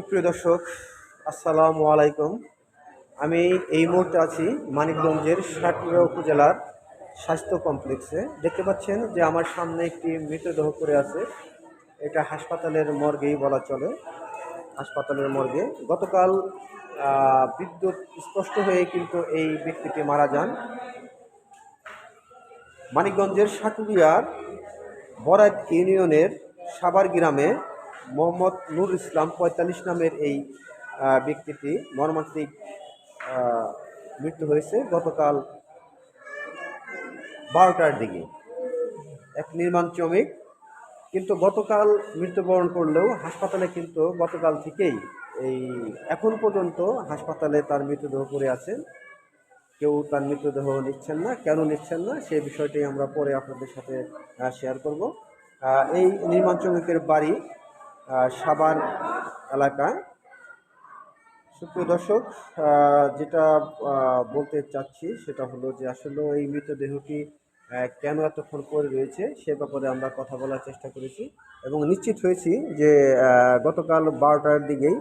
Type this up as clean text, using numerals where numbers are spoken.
সুপ্রিয় দর্শক, আসসালামু আলাইকুম। আমি এই মুহূর্তে আছি মানিকগঞ্জের সাতক্ষীরা উপজেলার স্বাস্থ্য কমপ্লেক্সে। দেখতে পাচ্ছেন যে আমার সামনে একটি মৃতদেহ পড়ে আছে। এটা হাসপাতালের মর্গেই বলা চলে। হাসপাতালের মর্গে গতকাল বিদ্যুৎ স্পষ্ট হয়ে কিন্তু এই ব্যক্তিটি মারা যান। মানিকগঞ্জের সাটুরিয়ার বরাইত ইউনিয়নের সাবার গ্রামে মোহাম্মদ নুর ইসলাম ৪৫ নামের এই ব্যক্তিটি মর্মান্তিক মৃত্যু হয়েছে গতকাল ১২টার দিকে। এক নির্মাণ শ্রমিক কিন্তু গতকাল মৃত্যুবরণ করলেও হাসপাতালে কিন্তু গতকাল থেকেই এই এখন পর্যন্ত হাসপাতালে তার মৃতদেহ পড়ে আছে। কেউ তার মৃতদেহ নিচ্ছেন না, কেন নিচ্ছেন না সেই বিষয়টি আমরা পরে আপনাদের সাথে শেয়ার করব। এই নির্মাণ শ্রমিকের বাড়ি সাভার এলাকায়। সুপ্রিয় দর্শক, যেটা বলতে চাচ্ছি সেটা হলো যে আসলে এই মৃতদেহটি কেন এতক্ষণ পড়ে রয়েছে সে ব্যাপারে আমরা কথা বলার চেষ্টা করেছি এবং নিশ্চিত হয়েছি যে গতকাল ১২টার দিকেই